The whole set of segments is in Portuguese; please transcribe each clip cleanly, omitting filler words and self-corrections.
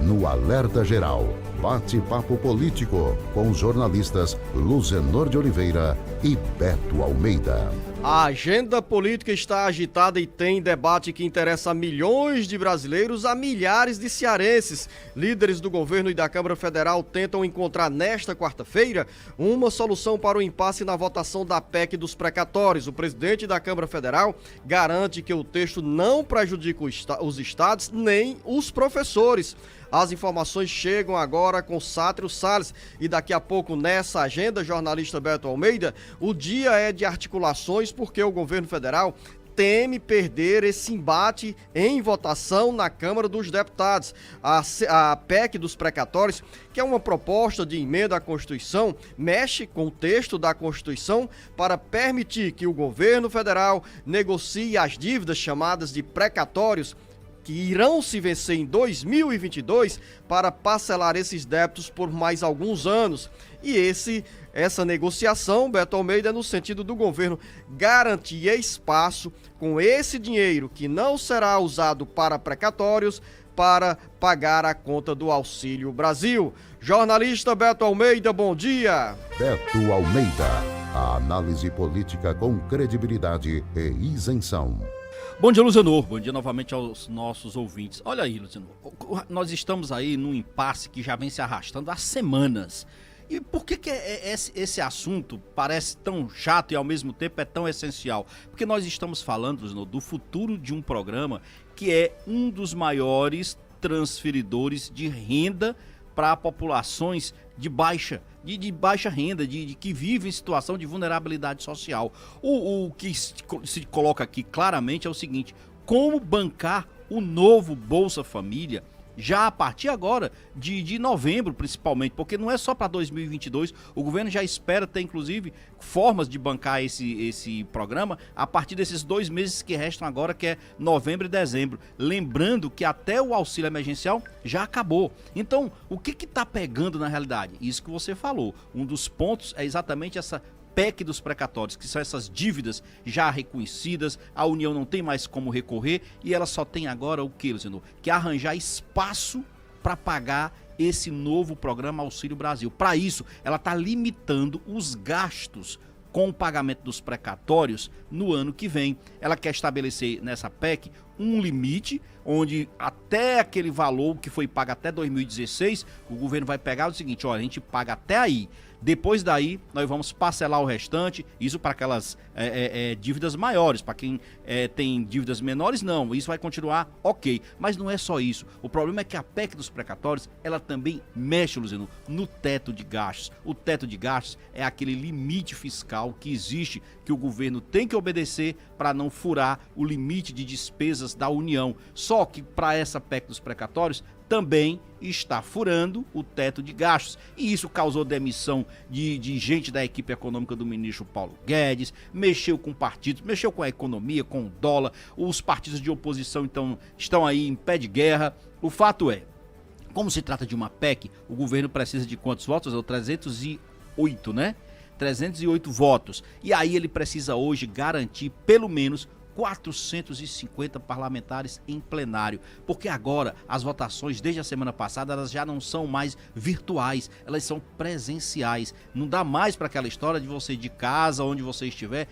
no Alerta Geral. Bate-papo político com os jornalistas Luzenor de Oliveira e Beto Almeida. A agenda política está agitada e tem debate que interessa a milhões de brasileiros, a milhares de cearenses. Líderes do governo e da Câmara Federal tentam encontrar nesta quarta-feira uma solução para o impasse na votação da PEC dos precatórios. O presidente da Câmara Federal garante que o texto não prejudica os estados nem os professores. As informações chegam agora com Sátrio Salles e daqui a pouco nessa agenda, jornalista Beto Almeida, o dia é de articulações porque o governo federal teme perder esse embate em votação na Câmara dos Deputados. A PEC dos precatórios, que é uma proposta de emenda à Constituição, mexe com o texto da Constituição para permitir que o governo federal negocie as dívidas chamadas de precatórios, que irão se vencer em 2022 para parcelar esses débitos por mais alguns anos. E essa negociação, Beto Almeida, é no sentido do governo garantir espaço com esse dinheiro que não será usado para precatórios para pagar a conta do Auxílio Brasil. Jornalista Beto Almeida, bom dia. Beto Almeida, a análise política com credibilidade e isenção. Bom dia, Luzenor. Bom dia novamente aos nossos ouvintes. Olha aí, Luzenor, nós estamos aí num impasse que já vem se arrastando há semanas. E por que esse assunto parece tão chato e ao mesmo tempo é tão essencial? Porque nós estamos falando, Luzenor, do futuro de um programa que é um dos maiores transferidores de renda para populações de baixa renda, de que vivem em situação de vulnerabilidade social. O que se coloca aqui claramente é o seguinte: como bancar o novo Bolsa Família já a partir agora de novembro, principalmente, porque não é só para 2022, o governo já espera ter, inclusive, formas de bancar esse programa a partir desses 2 meses que restam agora, que é novembro e dezembro. Lembrando que até o auxílio emergencial já acabou. Então, o que está pegando na realidade? Isso que você falou. Um dos pontos é exatamente essa PEC dos precatórios, que são essas dívidas já reconhecidas, a União não tem mais como recorrer e ela só tem agora o que, Luciano? Que arranjar espaço para pagar esse novo programa Auxílio Brasil. Para isso, ela está limitando os gastos com o pagamento dos precatórios no ano que vem. Ela quer estabelecer nessa PEC um limite, onde até aquele valor que foi pago até 2016, o governo vai pegar o seguinte: olha, a gente paga até aí. Depois daí, nós vamos parcelar o restante, isso para aquelas dívidas maiores. Para quem tem dívidas menores, não, isso vai continuar ok. Mas não é só isso. O problema é que a PEC dos precatórios, ela também mexe, Luciano, no teto de gastos. O teto de gastos é aquele limite fiscal que existe, que o governo tem que obedecer para não furar o limite de despesas da União. Só que para essa PEC dos precatórios, também está furando o teto de gastos. E isso causou demissão de gente da equipe econômica do ministro Paulo Guedes, mexeu com partidos, mexeu com a economia, com o dólar. Os partidos de oposição, então, estão aí em pé de guerra. O fato é, como se trata de uma PEC, o governo precisa de quantos votos? 308, né? 308 votos. E aí ele precisa hoje garantir pelo menos 450 parlamentares em plenário, porque agora as votações desde a semana passada elas já não são mais virtuais, elas são presenciais. Não dá mais para aquela história de você de casa, onde você estiver,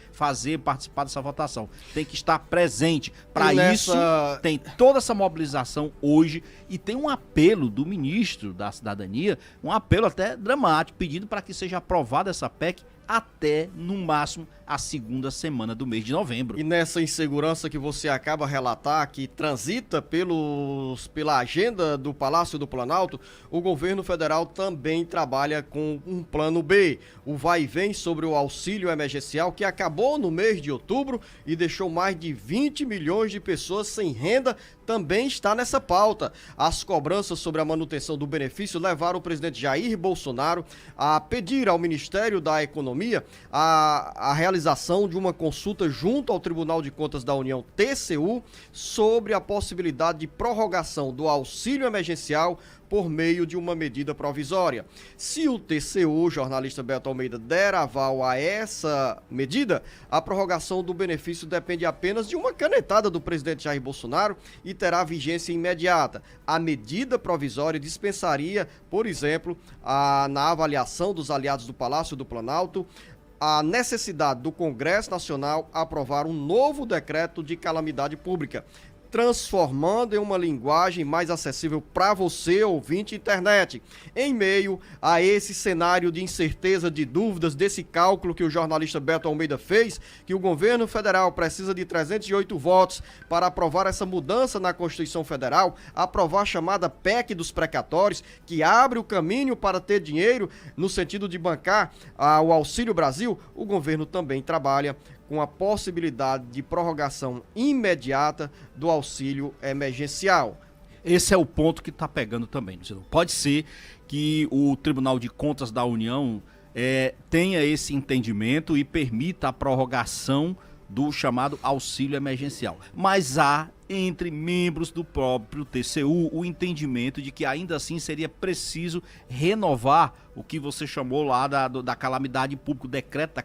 participar dessa votação. Tem que estar presente. Para isso tem toda essa mobilização hoje e tem um apelo do ministro da Cidadania, um apelo até dramático, pedindo para que seja aprovada essa PEC até, no máximo, a segunda semana do mês de novembro. E nessa insegurança que você acaba de relatar, que transita pela agenda do Palácio do Planalto, o governo federal também trabalha com um plano B. O vai e vem sobre o auxílio emergencial, que acabou no mês de outubro e deixou mais de 20 milhões de pessoas sem renda, também está nessa pauta. As cobranças sobre a manutenção do benefício levaram o presidente Jair Bolsonaro a pedir ao Ministério da Economia Economia a realização de uma consulta junto ao Tribunal de Contas da União, TCU, sobre a possibilidade de prorrogação do auxílio emergencial por meio de uma medida provisória. Se o TCU, jornalista Beto Almeida, der aval a essa medida, a prorrogação do benefício depende apenas de uma canetada do presidente Jair Bolsonaro e terá vigência imediata. A medida provisória dispensaria, por exemplo, na avaliação dos aliados do Palácio do Planalto, a necessidade do Congresso Nacional aprovar um novo decreto de calamidade pública, transformando em uma linguagem mais acessível para você, ouvinte internet. Em meio a esse cenário de incerteza, de dúvidas, desse cálculo que o jornalista Beto Almeida fez, que o governo federal precisa de 308 votos para aprovar essa mudança na Constituição Federal, aprovar a chamada PEC dos precatórios, que abre o caminho para ter dinheiro no sentido de bancar o Auxílio Brasil, o governo também trabalha com a possibilidade de prorrogação imediata do auxílio emergencial. Esse é o ponto que está pegando também. Pode ser que o Tribunal de Contas da União tenha esse entendimento e permita a prorrogação do chamado auxílio emergencial. Mas há, entre membros do próprio TCU, o entendimento de que ainda assim seria preciso renovar o que você chamou lá da calamidade pública, o decreto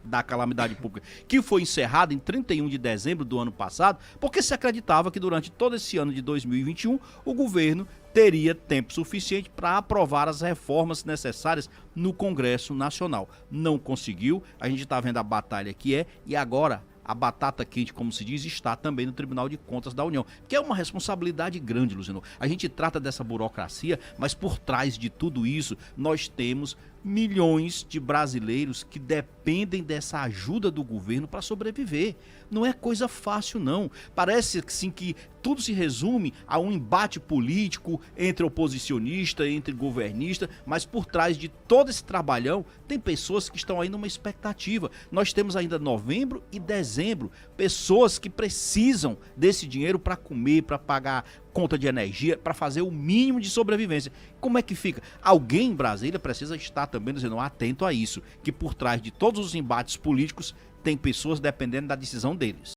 da calamidade pública, que foi encerrado em 31 de dezembro do ano passado, porque se acreditava que durante todo esse ano de 2021 o governo teria tempo suficiente para aprovar as reformas necessárias no Congresso Nacional. Não conseguiu, a gente está vendo a batalha que é, e agora a batata quente, como se diz, está também no Tribunal de Contas da União, que é uma responsabilidade grande, Luciano. A gente trata dessa burocracia, mas por trás de tudo isso, nós temos milhões de brasileiros que dependem dessa ajuda do governo para sobreviver. Não é coisa fácil, não. Parece sim que tudo se resume a um embate político entre oposicionista, entre governista, mas por trás de todo esse trabalhão tem pessoas que estão aí numa expectativa. Nós temos ainda novembro e dezembro, pessoas que precisam desse dinheiro para comer, para pagar conta de energia, para fazer o mínimo de sobrevivência. Como é que fica? Alguém em Brasília precisa estar também dizendo atento a isso, que por trás de todos os embates políticos tem pessoas dependendo da decisão deles.